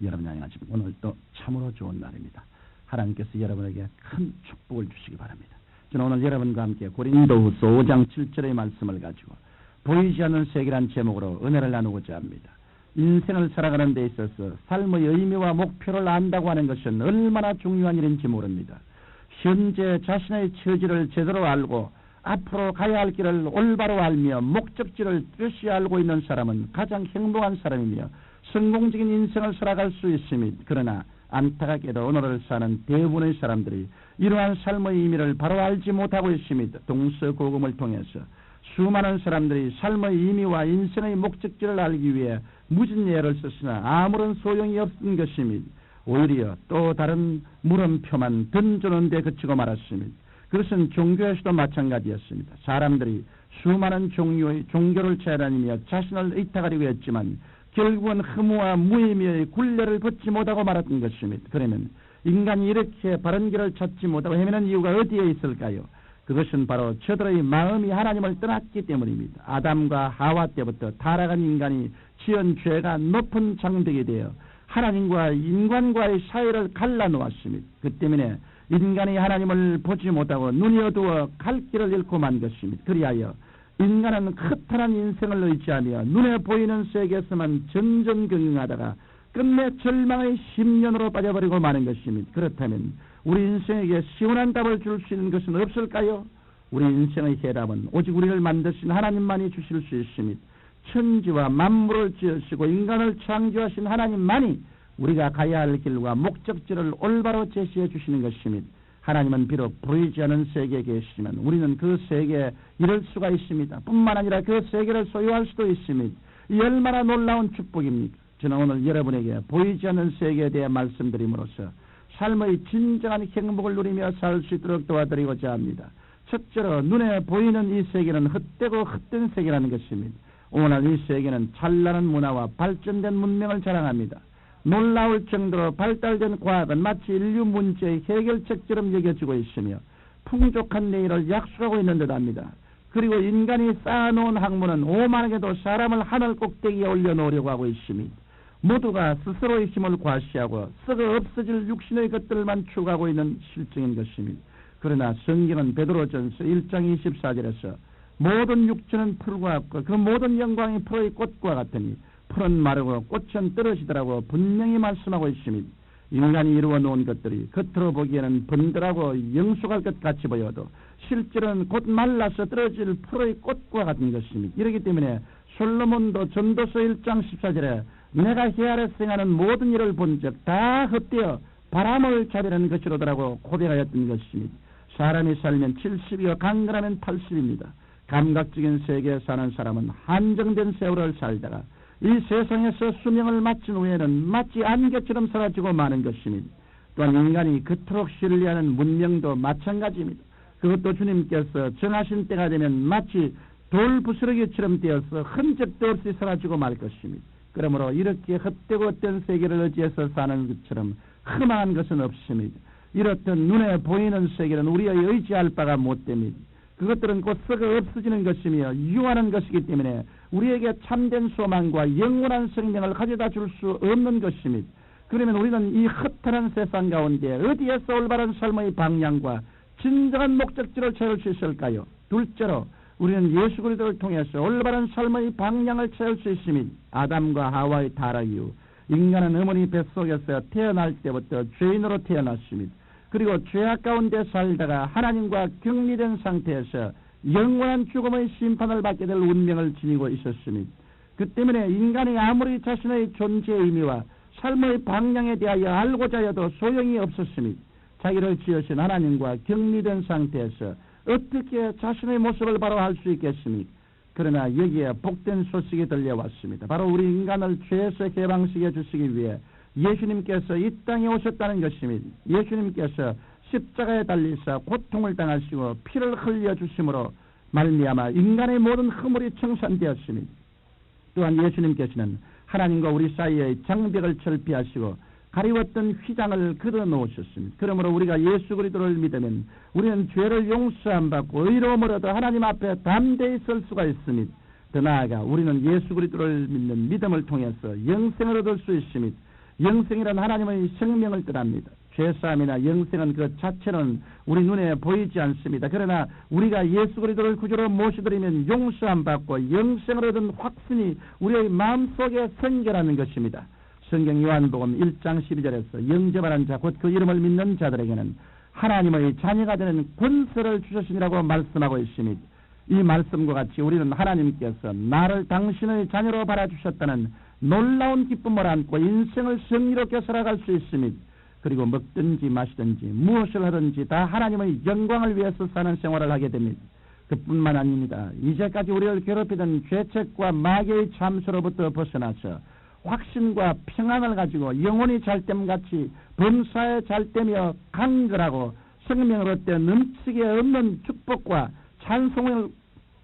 여러분 안녕하십니까. 오늘도 참으로 좋은 날입니다. 하나님께서 여러분에게 큰 축복을 주시기 바랍니다. 저는 오늘 여러분과 함께 고린도후서 5장 7절의 말씀을 가지고 보이지 않는 세계란 제목으로 은혜를 나누고자 합니다. 인생을 살아가는 데 있어서 삶의 의미와 목표를 안다고 하는 것은 얼마나 중요한 일인지 모릅니다. 현재 자신의 처지를 제대로 알고 앞으로 가야 할 길을 올바로 알며 목적지를 뚜렷이 알고 있는 사람은 가장 행복한 사람이며 성공적인 인생을 살아갈 수 있습니다. 그러나 안타깝게도 오늘을 사는 대부분의 사람들이 이러한 삶의 의미를 바로 알지 못하고 있습니다. 동서고금을 통해서 수많은 사람들이 삶의 의미와 인생의 목적지를 알기 위해 무진 애를 썼으나 아무런 소용이 없는 것입니다. 오히려 또 다른 물음표만 던져놓은 데 그치고 말았습니다. 그것은 종교에서도 마찬가지였습니다. 사람들이 수많은 종류의 종교를 찾아다니며 자신을 의탁하려고 했지만 결국은 허무와 무의미의 굴레를 벗지 못하고 말았던 것입니다. 그러면 인간이 이렇게 바른 길을 찾지 못하고 헤매는 이유가 어디에 있을까요? 그것은 바로 저들의 마음이 하나님을 떠났기 때문입니다. 아담과 하와 때부터 타락한 인간이 지은 죄가 높은 장벽이 되어 하나님과 인간과의 사이를 갈라놓았습니다. 그 때문에 인간이 하나님을 보지 못하고 눈이 어두워 갈 길을 잃고 만 것입니다. 그리하여 인간은 허탄한 인생을 의지하며 눈에 보이는 세계에서만 전전긍긍하다가 끝내 절망의 심년으로 빠져버리고 마는 것입니다. 그렇다면 우리 인생에게 시원한 답을 줄 수 있는 것은 없을까요? 우리 인생의 해답은 오직 우리를 만드신 하나님만이 주실 수 있습니다. 천지와 만물을 지으시고 인간을 창조하신 하나님만이 우리가 가야 할 길과 목적지를 올바로 제시해 주시는 것입니다. 하나님은 비록 보이지 않은 세계에 계시지만 우리는 그 세계에 이를 수가 있습니다. 뿐만 아니라 그 세계를 소유할 수도 있습니다. 이 얼마나 놀라운 축복입니까? 저는 오늘 여러분에게 보이지 않는 세계에 대해 말씀드림으로써 삶의 진정한 행복을 누리며 살 수 있도록 도와드리고자 합니다. 첫째로 눈에 보이는 이 세계는 헛되고 헛된 세계라는 것입니다. 오늘 이 세계는 찬란한 문화와 발전된 문명을 자랑합니다. 놀라울 정도로 발달된 과학은 마치 인류 문제의 해결책처럼 여겨지고 있으며 풍족한 내일을 약속하고 있는 듯합니다. 그리고 인간이 쌓아놓은 학문은 오만하게도 사람을 하늘 꼭대기에 올려놓으려고 하고 있습니다. 모두가 스스로의 힘을 과시하고 썩어 없어질 육신의 것들만 추구하고 있는 실정인 것입니다. 그러나 성경은 베드로전서 1장 24절에서 모든 육체는 풀과 같고 그 모든 영광이 풀의 꽃과 같으니 풀은 마르고 꽃은 떨어지더라고 분명히 말씀하고 있습니다. 인간이 이루어 놓은 것들이 겉으로 보기에는 번들하고 영속할 것 같이 보여도 실제로는 곧 말라서 떨어질 풀의 꽃과 같은 것입니다. 이렇기 때문에 솔로몬도 전도서 1장 14절에 내가 해 아래서 행하는 모든 일을 본 적 다 헛되어 바람을 잡으려는 것이로더라고 고백하였던 것입니다. 사람이 살면 70이요 강건하면 80입니다. 감각적인 세계에 사는 사람은 한정된 세월을 살다가 이 세상에서 수명을 마친 후에는 마치 안개처럼 사라지고 마는 것입니다. 또한 인간이 그토록 신뢰하는 문명도 마찬가지입니다. 그것도 주님께서 정하신 때가 되면 마치 돌 부스러기처럼 되어서 흔적도 없이 사라지고 말 것입니다. 그러므로 이렇게 헛되고 헛된 세계를 의지해서 사는 것처럼 흠한 것은 없습니다. 이렇듯 눈에 보이는 세계는 우리의 의지할 바가 못됩니다. 그것들은 곧 썩어 없어지는 것이며 유한한 것이기 때문에 우리에게 참된 소망과 영원한 생명을 가져다 줄 수 없는 것입니다. 그러면 우리는 이 허탈한 세상 가운데 어디에서 올바른 삶의 방향과 진정한 목적지를 찾을 수 있을까요? 둘째로 우리는 예수 그리스도를 통해서 올바른 삶의 방향을 찾을 수 있습니다. 아담과 하와의 타락 이후 인간은 어머니 뱃속에서 태어날 때부터 죄인으로 태어났습니다. 그리고 죄악 가운데 살다가 하나님과 격리된 상태에서 영원한 죽음의 심판을 받게 될 운명을 지니고 있었습니다. 그 때문에 인간이 아무리 자신의 존재의 의미와 삶의 방향에 대하여 알고자 해도 소용이 없었습니다. 자기를 지으신 하나님과 격리된 상태에서 어떻게 자신의 모습을 바로 할 수 있겠습니까? 그러나 여기에 복된 소식이 들려왔습니다. 바로 우리 인간을 죄에서 해방시켜 주시기 위해 예수님께서 이 땅에 오셨다는 것입니다. 예수님께서 십자가에 달리사 고통을 당하시고 피를 흘려주심으로 말미암아 인간의 모든 허물이 청산되었습니다. 또한 예수님께서는 하나님과 우리 사이의 장벽을 철폐하시고 가리웠던 휘장을 걷어놓으셨습니다. 그러므로 우리가 예수 그리스도를 믿으면 우리는 죄를 용서함 받고 의로움을 얻어 하나님 앞에 담대히 설 수가 있습니다. 더 나아가 우리는 예수 그리스도를 믿는 믿음을 통해서 영생을 얻을 수 있습니다. 영생이란 하나님의 생명을 뜻합니다. 죄사함이나 영생은 그 자체는 우리 눈에 보이지 않습니다. 그러나 우리가 예수 그리스도를 구주로 모시드리면 용서함 받고 영생을 얻은 확신이 우리의 마음속에 생겨나는 것입니다. 성경 요한복음 1장 12절에서 영접하는 자 곧 그 이름을 믿는 자들에게는 하나님의 자녀가 되는 권세를 주셨으니라고 말씀하고 있습니다. 이 말씀과 같이 우리는 하나님께서 나를 당신의 자녀로 바라주셨다는 놀라운 기쁨을 안고 인생을 성리롭게 살아갈 수 있습니다. 그리고 먹든지 마시든지 무엇을 하든지 다 하나님의 영광을 위해서 사는 생활을 하게 됩니다. 그뿐만 아닙니다. 이제까지 우리를 괴롭히던 죄책과 마귀의 참소로부터 벗어나서 확신과 평안을 가지고 영혼이 잘됨같이 범사에 잘되며 강건하고 생명을 얻되 넘치게 없는 축복과 찬송을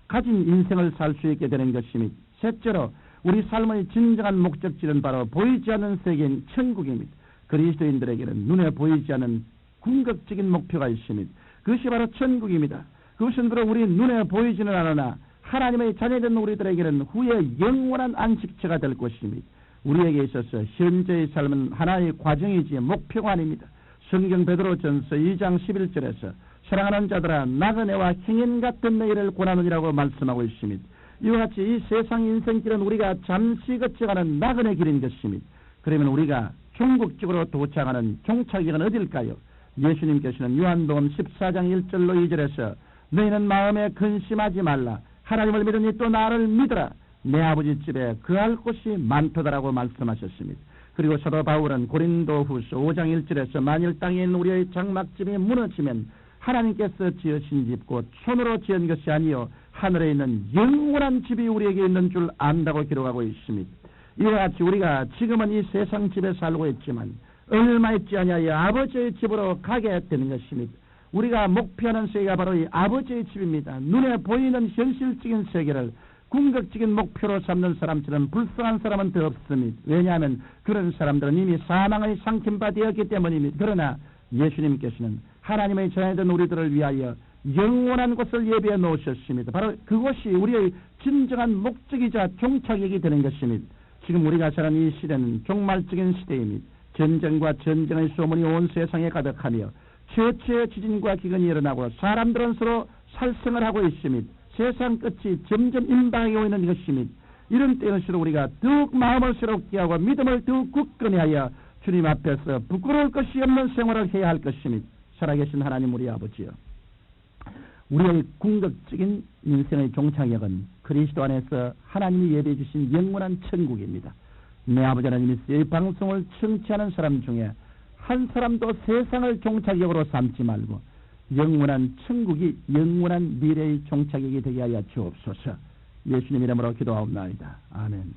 가진 인생을 살 수 있게 되는 것입니다. 셋째로 우리 삶의 진정한 목적지는 바로 보이지 않는 세계인 천국입니다. 그리스도인들에게는 눈에 보이지 않는 궁극적인 목표가 있습니다. 그것이 바로 천국입니다. 그것은 바로 우리 눈에 보이지는 않으나 하나님의 자녀된 우리들에게는 후에 영원한 안식처가 될 것입니다. 우리에게 있어서 현재의 삶은 하나의 과정이지 목표가 아닙니다. 성경 베드로전서 2장 11절에서 사랑하는 자들아 나그네와 행인 같은 내일을 고나느니라고 말씀하고 있습니다. 이와 같이 이 세상 인생길은 우리가 잠시 거쳐가는 나그네 길인 것입니다. 그러면 우리가 종국적으로 도착하는 종착역은 어딜까요? 예수님께서는 요한복음 14장 1절로 2절에서 너희는 마음에 근심하지 말라. 하나님을 믿으니 또 나를 믿으라. 내 아버지 집에 그할 곳이 많도다라고 말씀하셨습니다. 그리고 사도 바울은 고린도후서 5장 1절에서 만일 땅에 있는 우리의 장막집이 무너지면 하나님께서 지으신 집 곧 손으로 지은 것이 아니요 하늘에 있는 영원한 집이 우리에게 있는 줄 안다고 기록하고 있습니다. 이와 같이 우리가 지금은 이 세상 집에 살고 있지만 얼마 있지 아니하여 아버지의 집으로 가게 되는 것입니다. 우리가 목표하는 세계가 바로 이 아버지의 집입니다. 눈에 보이는 현실적인 세계를 궁극적인 목표로 삼는 사람처럼 불쌍한 사람은 더 없습니다. 왜냐하면 그런 사람들은 이미 사망의 상kim바 되었기 때문입니다. 그러나 예수님께서는 하나님의 자녀된 우리들을 위하여 영원한 곳을 예비해 놓으셨습니다. 바로 그것이 우리의 진정한 목적이자 종착역이 되는 것입니다. 지금 우리가 사는 이 시대는 종말적인 시대입니다. 전쟁과 전쟁의 소문이 온 세상에 가득하며 최초의 지진과 기근이 일어나고 사람들은 서로 살생을 하고 있습니다. 세상 끝이 점점 임박해 오는 것입니다. 이런 때일수록 우리가 더욱 마음을 새롭게 하고 믿음을 더욱 굳건히 하여 주님 앞에서 부끄러울 것이 없는 생활을 해야 할 것입니다. 살아계신 하나님 우리 아버지여, 우리의 궁극적인 인생의 종착역은 그리스도 안에서 하나님이 예배해 주신 영원한 천국입니다. 내 아버지 하나님이 이 방송을 청취하는 사람 중에 한 사람도 세상을 종착역으로 삼지 말고 영원한 천국이 영원한 미래의 종착역이 되게 하여 주옵소서. 예수님 이름으로 기도하옵나이다. 아멘.